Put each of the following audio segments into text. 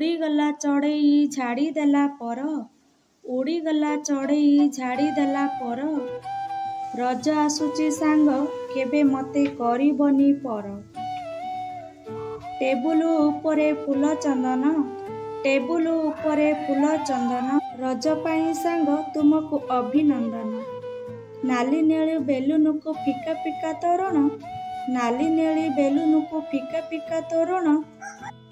ଉଡ଼ିଗଲା ଚଢ଼େଇ ଝାଡ଼ିଦେଲା ପର, ଉଡ଼ିଗଲା ଚଢ଼େଇ ଝାଡ଼ିଦେଲା ପର। ରଜ ଆସୁଛି ସାଙ୍ଗ କେବେ ମତେ କରିବନି ପର। ଟେବୁଲ ଉପରେ ଫୁଲ ଚନ୍ଦନ, ଟେବୁଲ ଉପରେ ଫୁଲ ଚନ୍ଦନ। ରଜ ପାଇଁ ସାଙ୍ଗ ତୁମକୁ ଅଭିନନ୍ଦନ। ନାଲି ନେଳି ବେଲୁନକୁ ଫିକା ଫିକା ତୋରଣ, ନାଲି ନେଳି ବେଲୁନକୁ ଫିକା ଫିକା ତୋରଣ।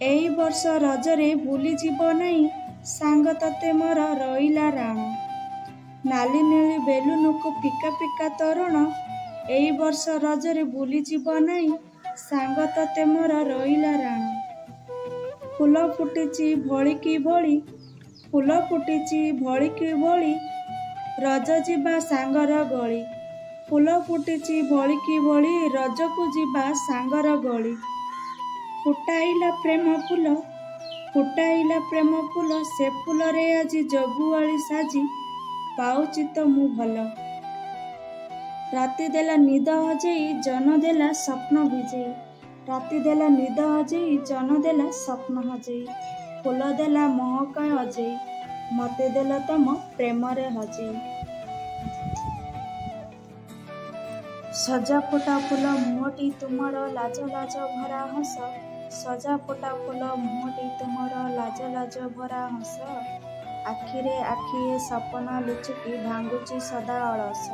ଏଇ ବର୍ଷ ରଜରେ ଭୁଲିଯିବ ନାହିଁ ସାଙ୍ଗ ତତେ ମୋର ରହିଲା ରାଣ। ନାଲି ନେଳି ବେଲୁନକୁ ଫିକା ଫିକା ତୋରଣ, ଏଇ ବର୍ଷ ରଜରେ ଭୁଲିଯିବ ନାହିଁ ସାଙ୍ଗ ତତେ ମୋର ରହିଲା ରାଣ। ଫୁଲ ଫୁଟିଛି ଭଳିକି ଭଳି, ଫୁଲ ଫୁଟିଛି ଭଳିକି ଭଳି, ରଜ ଯିବା ସାଙ୍ଗର ଗଳି। ଫୁଲ ଫୁଟିଛି ଭଳିକି ଭଳି, ରଜକୁ ଯିବା ସାଙ୍ଗର ଗଳି। ଫୁଟାଇଲା ପ୍ରେମ ଫୁଲ, ଫୁଟାଇଲା ପ୍ରେମ ଫୁଲ, ସେ ଫୁଲରେ ଆଜି ଜଗୁଆଳି ସାଜି ପାଉଛି ତ ମୁଁ ଭଲ। ରାତି ଦେଲା ନିଦ ହଜେଇ, ଜହ୍ନ ଦେଲା ସ୍ୱପ୍ନ ଭିଜେଇ, ରାତି ଦେଲା ନିଦ ହଜେଇ, ଜହ୍ନ ଦେଲା ସ୍ୱପ୍ନ ହଜେଇ। ଫୁଲ ଦେଲା ମହକ ଅଜେଇ, ମତେ ଦେଲ ତମ ପ୍ରେମରେ ହଜେଇ। ସଜା ଫୁଟା ଫୁଲ ମୁହଁଟି ତୁମର ଲାଜ ଲାଜ ଭରା ହସ, ସଜା ଫୁଟା ଫୁଲ ମୁହଁଟି ତୁମର ଲାଜ ଲାଜ ଭରା ହସ। ଆଖିରେ ଆଖିଏ ସପନ ଲୁଚିକି ଭାଙ୍ଗୁଛି ସଦା ଅଳସ,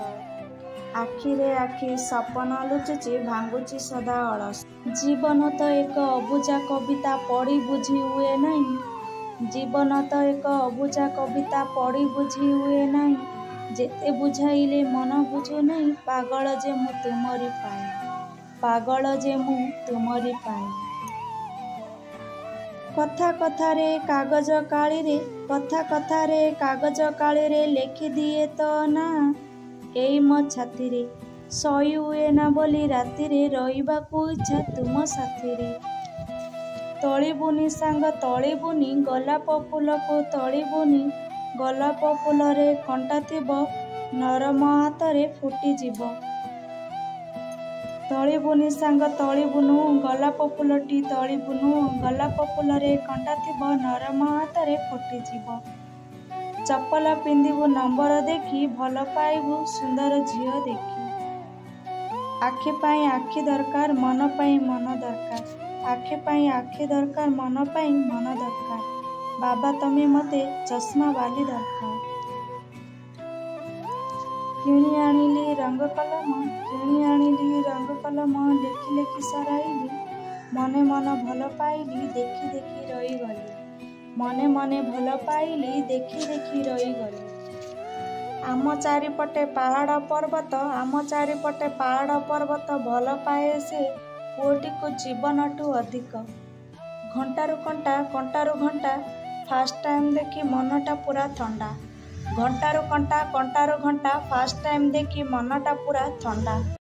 ଆଖିରେ ଆଖି ସପନ ଲୁଚିଛି ଭାଙ୍ଗୁଛି ସଦା ଅଳସ। ଜୀବନ ତ ଏକ ଅବୁଝା କବିତା ପଢ଼ି ବୁଝି ହୁଏ ନାହିଁ, ଜୀବନ ତ ଏକ ଅବୁଝା କବିତା ପଢ଼ି ବୁଝି ହୁଏ ନାହିଁ। ଯେତେ ବୁଝାଇଲେ ମନ ବୁଝୁ ନାହିଁ, ପାଗଳ ଯେ ମୁଁ ତୁମରି ପାଇଁ, ପାଗଳ ଯେ ମୁଁ ତୁମରି ପାଇଁ। କଥା କଥାରେ କାଗଜ କାଳିରେ, କଥା କଥାରେ କାଗଜ କାଳିରେ ଲେଖିଦିଏ ତୋ ନାଁ ଏଇ ମୋ ଛାତିରେ। ଶୋଇ ହୁଏ ନା ବୋଲି ରାତିରେ ରହିବାକୁ ଇଚ୍ଛା ତୁମ ସାଥିରେ। ତୋଳିବୁନି ସାଙ୍ଗ ତୋଳିବୁନି, ଗୋଲାପ ଫୁଲକୁ ତୋଳିବୁନି, ଗୋଲାପ ଫୁଲରେ କଣ୍ଟା ଥିବ ନରମ ହାତରେ ଫୁଟିଯିବ। ତୋଳିବୁନି ସାଙ୍ଗ ତୋଳିବୁନୁ, ଗୋଲାପ ଫୁଲଟି ତୋଳିବୁନୁ, ଗୋଲାପ ଫୁଲରେ କଣ୍ଟା ଥିବ ନରମ ହାତରେ ଫୁଟିଯିବ। ଚପଲ ପିନ୍ଧିବୁ ନମ୍ବର ଦେଖି, ଭଲ ପାଇବୁ ସୁନ୍ଦର ଝିଅ ଦେଖି। ଆଖି ପାଇଁ ଆଖି ଦରକାର, ମନ ପାଇଁ ମନ ଦରକାର, ଆଖି ପାଇଁ ଆଖି ଦରକାର, ମନ ପାଇଁ ମନ ଦରକାର। ବାବା ତମେ ମତେ ଚଷମା ବାଲି ଦରକାର। କିଣି ଆଣିଲି ରଙ୍ଗ କଲମ, କିଣି ଆଣିଲି ରଙ୍ଗ କଲମ, ଲେଖି ଲେଖି ସରାଇଲି, ମନେ ମନ ଭଲ ପାଇଲି, ଦେଖି ଦେଖି ରହିଗଲି, ମନେ ମନେ ଭଲ ପାଇଲି, ଦେଖି ଦେଖି ରହିଗଲି। ଆମ ଚାରିପଟେ ପାହାଡ଼ ପର୍ବତ, ଆମ ଚାରିପଟେ ପାହାଡ଼ ପର୍ବତ, ଭଲ ପାଏ ସେ ପୁଅଟିକୁ ଜୀବନଠୁ ଅଧିକ। ଘଣ୍ଟାରୁ ଘଣ୍ଟା, କଣ୍ଟାରୁ ଘଣ୍ଟା, ଫାଷ୍ଟ ଟାଇମ୍ ଦେଖି ମନଟା ପୁରା ଥଣ୍ଡା। ଘଣ୍ଟାରୁ ଘଣ୍ଟା, କଣ୍ଟାରୁ ଘଣ୍ଟା, ଫାଷ୍ଟ ଟାଇମ୍ ଦେଖି ମନଟା ପୁରା ଥଣ୍ଡା।